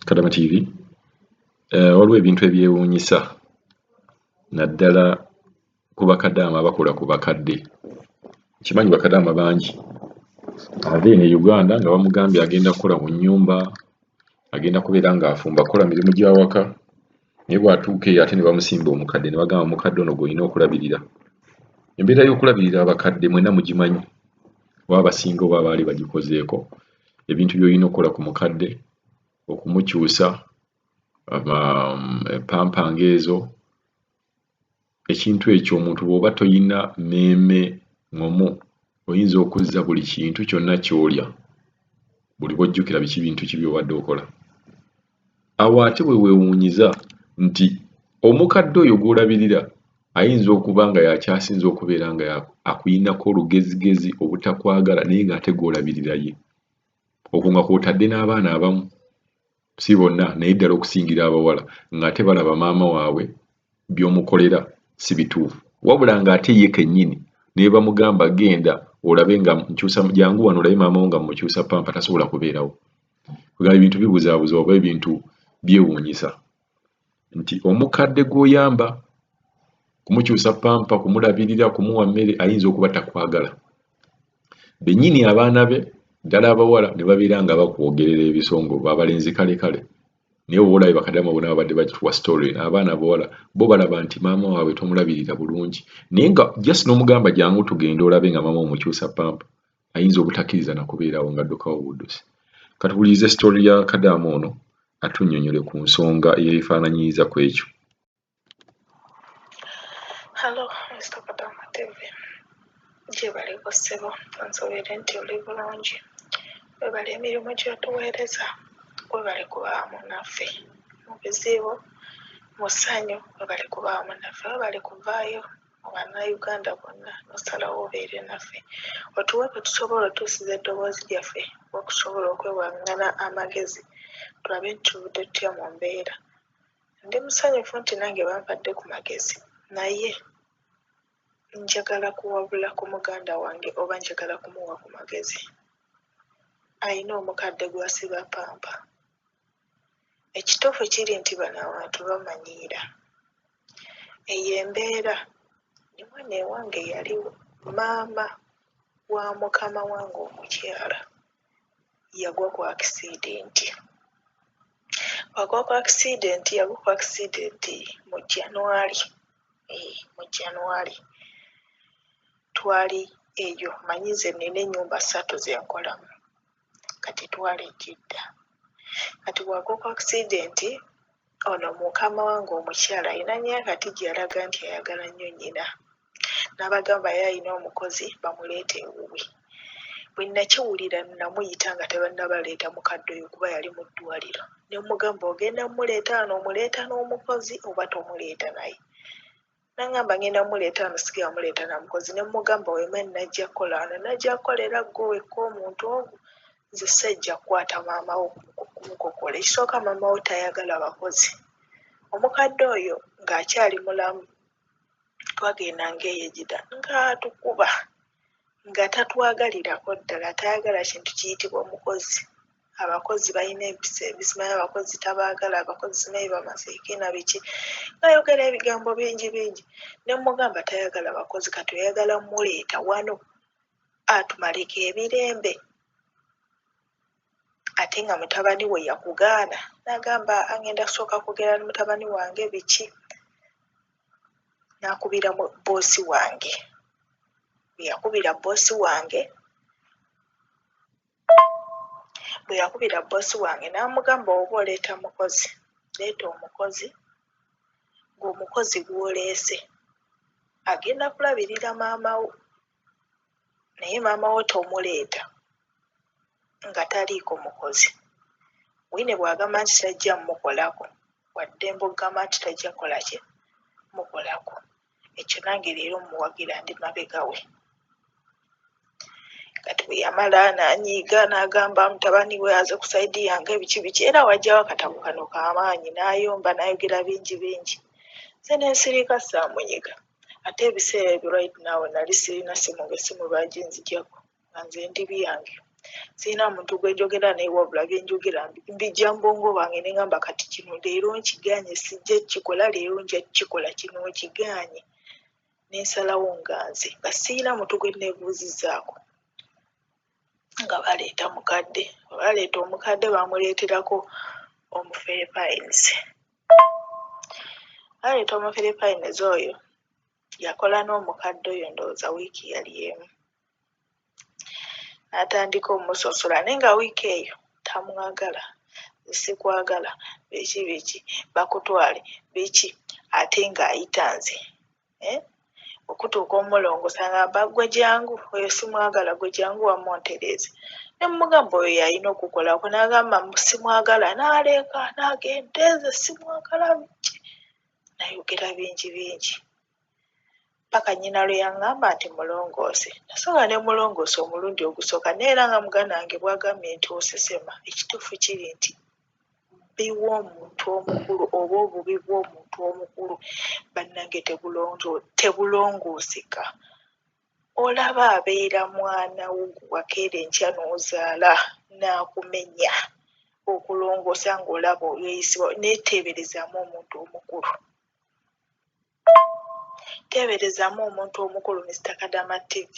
Kadama TV waliwo ebintu ebyewuunyisa naddala ku bakadde abakola ku bakadde. Kimanyi bakadde bangi ate eno e Uganda nga bamugambye agenda kukola mu nnyumba, agenda kubeera ng'afumba akola mirimu gya waka, naye bw'atuuka eyo ate ne bamusimba omukadde ne bagamba omukadde ono gw'olina okulabirira. Embeera y'okulabirira abakadde mwenna mugimanyi, oba abasinga oba abaali bagikozeeko. Ebintu by'olina okukola ku mukadde, okumukyusa pampa ng'ezo, ekintu ekyo omuntu bw'oba toyina mmeeme ngomu oyinza okuzza buli kintu kyonna ky'olya buli bw'ojjukira biki bintu ki by'obadde okola. Awo ate bwe weewuunyiza nti omukadde oyo gw'olabirira ayinza okuba nga y'akyasinza okubeera nga akuyinako olugezigezi obutakwagala naye ng'ate gw'olabirira ye. Okwo nga kw'otadde n'abaana abamu, si bonna naye ddala okusingira abawala, ng'ate balaba maama waabwe by'omukolera si bituufu, wabula ng'ate ye kennyini ne bamugamba genda olabe nga nkyusa jangu wano olabe maama wo nga mmukyusa pampa tasobola kubeerawo. Kugamba ebintu bibuzaabuza oba ebintu byewuunyisa nti omukadde gw'oyamba kumukyusa pampa, kumulabirira, kumuwa mmere ayinza okuba takwagala. Bennyini abaana be ddala abawala ne babeera nga bakwogerera ebisongo abalenzi kale naye oba olabye bakadde bonna babadde bagituwa story, abaana abawala bo balaba nti maama waabwe tomulabirira bulungi, naye nga just n'omugamba jangu tugende olabe nga maama omukyusa pampa ayinza obutakkiriza na kubeerawo ng'addukawo buddusi. Katuwulirize story ya Kadaama ono atunnyonnyole ku nsonga eyeefaananyiriza ku ekyo. Hello, Mr. Kadaama TV. Gyebali ku ssebo, nsoberera nti oli bulungi. Webali emirimu gy'otuweereza, webali kubaamu naffe. Mu bizibu, mu ssanyu, webali kubaamu naffe, webali kuvaayo mu bannayuganda bonna n'osalawo obeere naffe. Otuwe kwe tusobola otuusiza eddoboozi lyaffe okusobola okwewaŋŋana amagezi, tulabe nti tuvudde tutya mu mbeera. Ndi musanyufu nti nange bampadde ku magezi, naye njagala kuwabula ku muganda wange oba njagala kumuwa ku magezi. Ayina omukadde gw'asiba pampa. Ekituufu kiri nti bano abantu bamanyiira. Eyo embeera ne mwana ewange yaliwo, maama wa mukama wange omukyala yagwa ku akisidenti. Wagwa ku akisidenti, yagwa ku akisidenti mu January. Mu January twali eyo, manyi nze nina ennyumba 3 ze nkolamu, kati twali Jidda. Kati wagwa ku akisidenti, ono mukama wange omukyala alina nyakati gy'alaga nti ayagala nnyo nnyina. N'abagamba ye alina omukozi bamuleete ewuwe. Bwe nakiwulira namuyita nga tebannabaleeta mukadde oyo kuba yali mu ddwaliro. Ne mugamba ogenda mmuleeta wano, omuleeta n'omukozi oba tomuleeta naye? N'angamba ngenda mmuleeta wano, sigenda muleeta na mukozi. Ne mugamba wema najja kukola wano, najja kukolera ggwe wekka omuntu ogwo, nze sajja kukwata maama wo kumukokola. Ekisooka maama wo tayagala bakozi. Omukadde oyo ng'akyali mulamu twagendanga eyo Jidda ng'atukuba nga tatwagalirako ddala, tayagala kintu kiyitibwa mukozi. Abakozi balina empisa ebisimayo, abakozi tabaagala, abakozi simanyi bamaseeke na biki, ng'ayogera ebigambo bingi. Ne mugamba tayagala bakozi, kati oyagala mmuleeta wano atumaleko ebirembe ate nga mutabani we yakugaana. N'agamba agenda kusooka kugera ne mutabani wange biki, n'akubira boosi wange. Bwe yakubira boosi wange n'amugamba oba oleeta mukozi, leeta omukozi, ng'omukozi gw'oleese agenda kulabirira maama wo, naye maama wo tomuleeta nga taliiko mukozi. Wine bw'agamba nti tajja mmukolako, waddembe ogamba nti tajja kukola ki? Mukolako. Ekyo nange leero mmuwagira ndi mabega we. Kati bwe yamala n'anyiiga n'agamba mutabani we aze ku sayidi yange biki, era wajjawo akatabo kano k'amaanyi, n'ayomba n'ayogera bingi. Nze ne nsirika saamunyiga. Ate ebiseera ebyo right now nali sirina simu, ng'essimu baaginziggyako nga nze ndi byange. sina muntu gwe njogera naye wabula bye njogera mbijja mbongo bange ne ngamba kati kino leero nkiganye sijja kikola leero nja kikola kino nkiganye n'ensalawo nga nze nga siina muntu gwe neebuuzizaako nga baleeta omukadde bamuleeterako omufiripines baleeta omufiripines oyo yakola n'omukadde oyo ndowooza wiiki yali emu n'atandika omusosola naye nga wiiki eyo tamwagala sikwagala biki bakutwale biki ate ng'ayita nze okutuuka omulongosa ngamba gwe jangu oyo simwagala gwe jangu wamontereze ne mugamba oyo yalina okukolako n'agamba simwagala n'aleeka n'agendeze simwagala biki nayogera bingi paka nnyina lwe yaŋŋamba nti mulongoose nasooka ne mulongoose omulundi ogusooka neera nga muganda wange bwagambye nti osesema ekituufu kiri nti bbi w'omuntu omukulu oba obubi bw'omuntu omukulu bannange tebulongooseka olaba abeera mwana wo wakeera enkya n'ozaala n'akumenya okulongoosa ng'olaba oyeyisibwa neeteeberezaamu omuntu omukulu teeberezaamu omuntu omukulu Mr. Kadama TV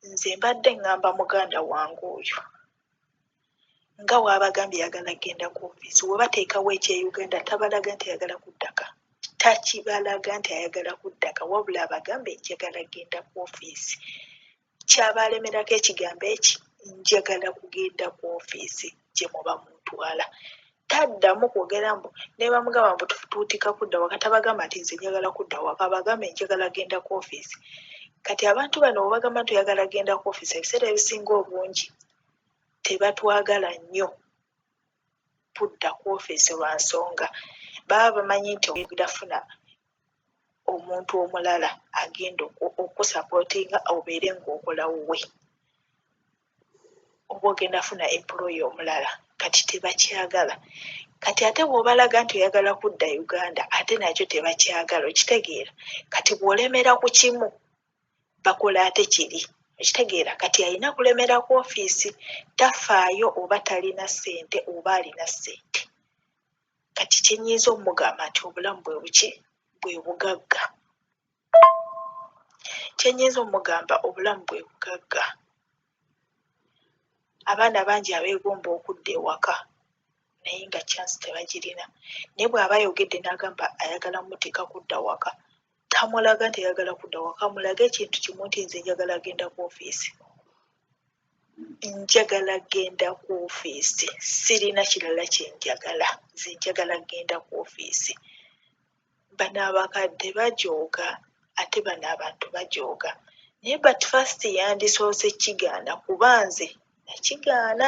nze mbadde ŋŋamba muganda wange oyo nga waabagambye yagala genda ku ofiisi we bateekawo eky'Uganda tabalaga nti ayagala kuddaka takibalaga nti ayagala kuddaka wabula abagambe njagala genda ku ofiisi kyabalemerako ekigambo eki njagala kugenda ku ofiisi gye muba muntwala taddamu kwogera mbu ne bamugamba mbu tuutika kudda waka tabagamba nti nze njagala kudda waka abagambe njagala genda ku ofiisi kati abantu bano bwebagamba nti oyagala genda ku ofiisi ebiseera ebisinga obungi tebatwagala nnyo kudda ku ofiisi lwa nsonga baba bamanyi nti ogenda omuntu omulala agenda okusapootinga obeere ng'okola wuwe oba ogenda funa employo omulala kati tebakyagala kati ate bw'obalaga nti oyagala kudda Uganda ate nakyo tebakyagala okitegeera kati bw'olemera ku kimu bakola ate kiri okitegeera kati alina kulemera ku ofiisi tafaayo oba talina ssente oba alina ssente kati kyenyiza omugamba nti obulamu bwe buki bwe bugagga kyenyiza omugamba obulamu bwe bugagga abaana bangi abeegomba okudda ewaka naye nga chance tebagirina naye bw'aba ayogedde n'agamba ayagala muteeka kudda waka tamulaga nti ayagala kudda waka mulaga ekintu kimu nti nze njagala genda ku ofiisi njagala genda ku ofiisi sirina kirala kye njagala nze njagala genda ku ofiisi bano abakadde bajooga ate bano abantu bajooga naye but first yandisoose kigaana kuba nze nakigaana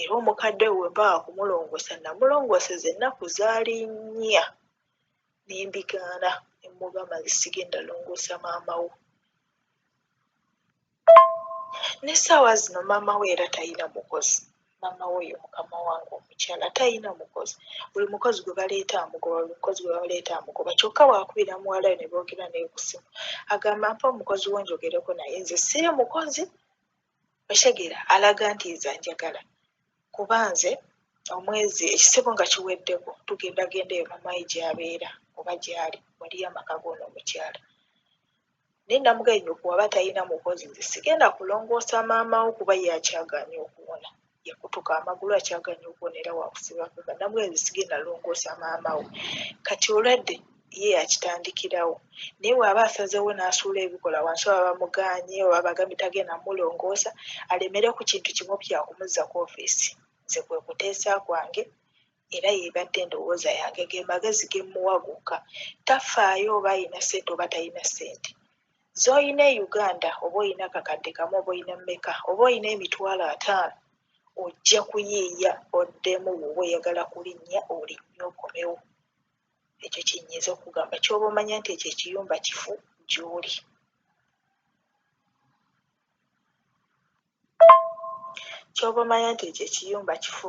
era omukadde we baa kumulongoosa namulongooseza ennaku zaali nnya nembigaana nemugamba zisigenda longoosa maama wo n'essaawa zino maama we era talina mukozi maama we oyo mukama wange omukyala talina mukozi buli mukozi gwe baleeta amugoba buli mukozi gwe baleeta amugoba kyokka waakubira muwala we ne boogera naye ku ssimu agamba mpa omukozi wo njogereko naye nze siri mukozi okitegeera alaga nti nze njagala kuba nze omwezi ekisibo nga kiweddeko tugendagendayo mamayi gy'abeera oba gy'ali waliyo amaka g'ono omukyala naye namugambye okuwaba talina mukozi nze sigenda kulongoosa maama wo kuba ye akyaganya okuwona yakutuka amagulu akyaganya okuwona era wakusibakuba namugambye sigenda longoosa maama wo kati olwadde ye akitandikirawo naye bw'aba asazeewo n'asuula ebikola wansi oba bamuganye oba bagambye tagenda mulongoosa alemere ku kintu kimu byakumuzza ku ofiisi nze kwe kuteesa kwange era yeebadde endowooza yange ge magezi ge muwaguka tafaayo oba ayina ssente oba talina ssente z'oyina e Uganda oba oyina kakadde kamu oba oyina mmeka oba oyina emitwalo 5 ojja kuyiiya oddemu bw'oba oyagala kulinnya olinnye okomewo ekyo kinyiza okugamba ky'oba omanya nti ekyo ekiyumba kifu gy'oli ky'oba omanya nti ekyo ekiyumba kifu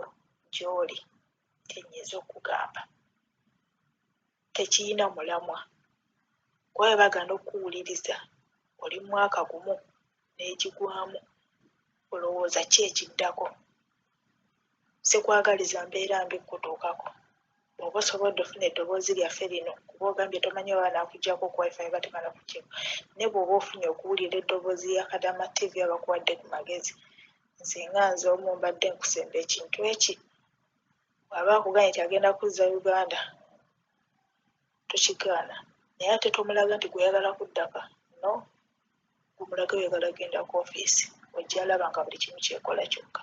gy'oli kinyiza okugamba tekiyina mulamwa kuba bagenda okuwuliriza oli mwaka gumu n'egigwamu olowooza ki ekiddako? Sikwagaliza mbeera mbi kutuukako. Bw'oba osobodde ofuna eddoboozi lyaffe lino kuba ogambye tomanyi oba naakuggyako ku wifi oba temala kugyako, naye bw'oba ofunye okuwulira eddoboozi lya Kadama TV abakuwadde ku magezi, nsinga nze omu mbadde nkusemba ekintu eki. Bw'aba akugambye nti agenda kuzza Uganda tokigaana, naye ate tomulaga nti gweyagala kuddaka, no, gumulaga oyagala genda ku ofiisi, ojja alaba nga buli kimu kyekola kyokka.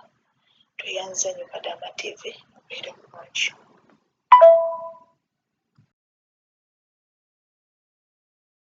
Tweyanza nnyo Kadama TV, mubeere bulungi.